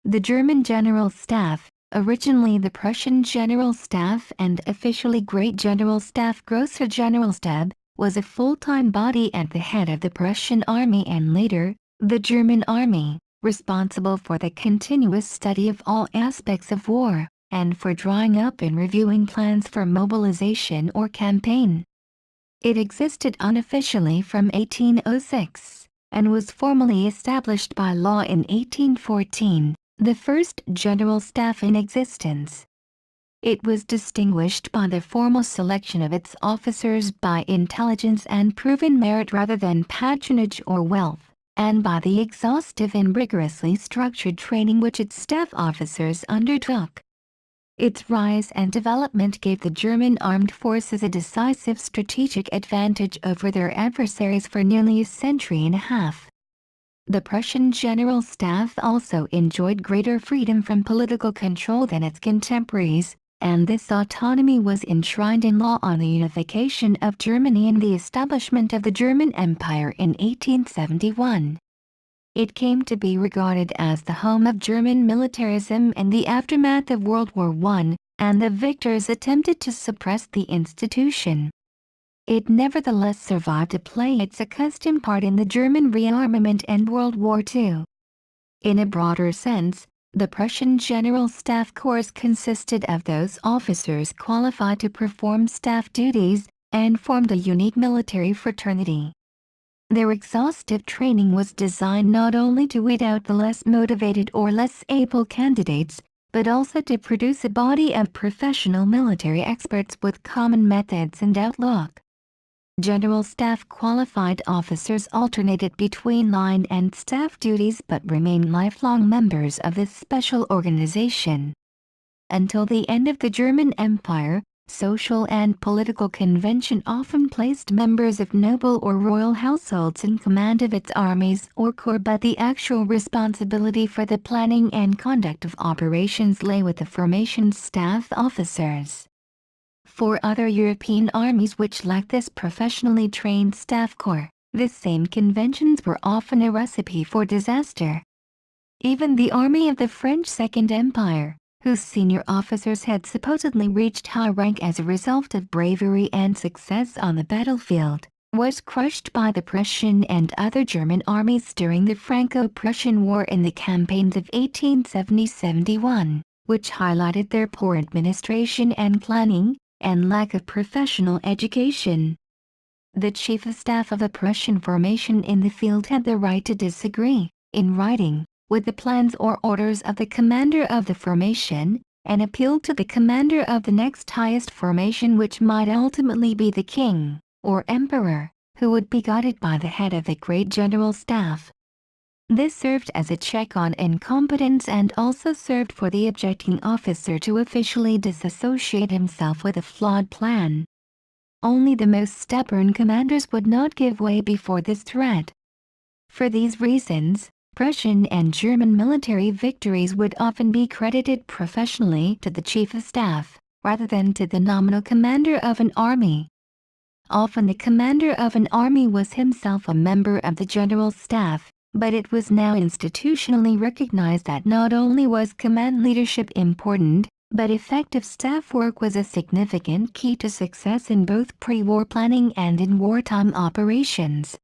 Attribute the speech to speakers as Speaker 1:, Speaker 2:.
Speaker 1: The German General Staff, originally the Prussian General Staff and officially Great Generalstab Grosser Generalstab, was a full-time body at the head of the Prussian Army and later, the German Army, responsible for the continuous study of all aspects of war, and for drawing up and reviewing plans for mobilization or campaign. It existed unofficially from 1806, and was formally established by law in 1814, the first general staff in existence. It was distinguished by the formal selection of its officers by intelligence and proven merit rather than patronage or wealth, and by the exhaustive and rigorously structured training which its staff officers undertook. Its rise and development gave the German armed forces a decisive strategic advantage over their adversaries for nearly a century and a half. The Prussian General Staff also enjoyed greater freedom from political control than its contemporaries, and this autonomy was enshrined in law on the unification of Germany and the establishment of the German Empire in 1871. It came to be regarded as the home of German militarism in the aftermath of World War I, and the victors attempted to suppress the institution. It nevertheless survived to play its accustomed part in the German rearmament and World War II. In a broader sense, the Prussian General Staff Corps consisted of those officers qualified to perform staff duties, and formed a unique military fraternity. Their exhaustive training was designed not only to weed out the less motivated or less able candidates, but also to produce a body of professional military experts with common methods and outlook. General Staff qualified officers alternated between line and staff duties but remained lifelong members of this special organization. Until the end of the German Empire, social and political convention often placed members of noble or royal households in command of its armies or corps, but the actual responsibility for the planning and conduct of operations lay with the formation staff officers. For other European armies which lacked this professionally trained staff corps, the same conventions were often a recipe for disaster. Even the army of the French Second Empire, whose senior officers had supposedly reached high rank as a result of bravery and success on the battlefield, was crushed by the Prussian and other German armies during the Franco-Prussian War in the campaigns of 1870–71, which highlighted their poor administration and planning, and lack of professional education. The Chief of Staff of a Prussian formation in the field had the right to disagree, in writing, with the plans or orders of the commander of the formation, and appeal to the commander of the next highest formation, which might ultimately be the king, or emperor, who would be guided by the head of the Great General Staff. This served as a check on incompetence and also served for the objecting officer to officially disassociate himself with a flawed plan. Only the most stubborn commanders would not give way before this threat. For these reasons, Prussian and German military victories would often be credited professionally to the Chief of Staff, rather than to the nominal commander of an army. Often the commander of an army was himself a member of the General Staff, but it was now institutionally recognized that not only was command leadership important, but effective staff work was a significant key to success in both pre-war planning and in wartime operations.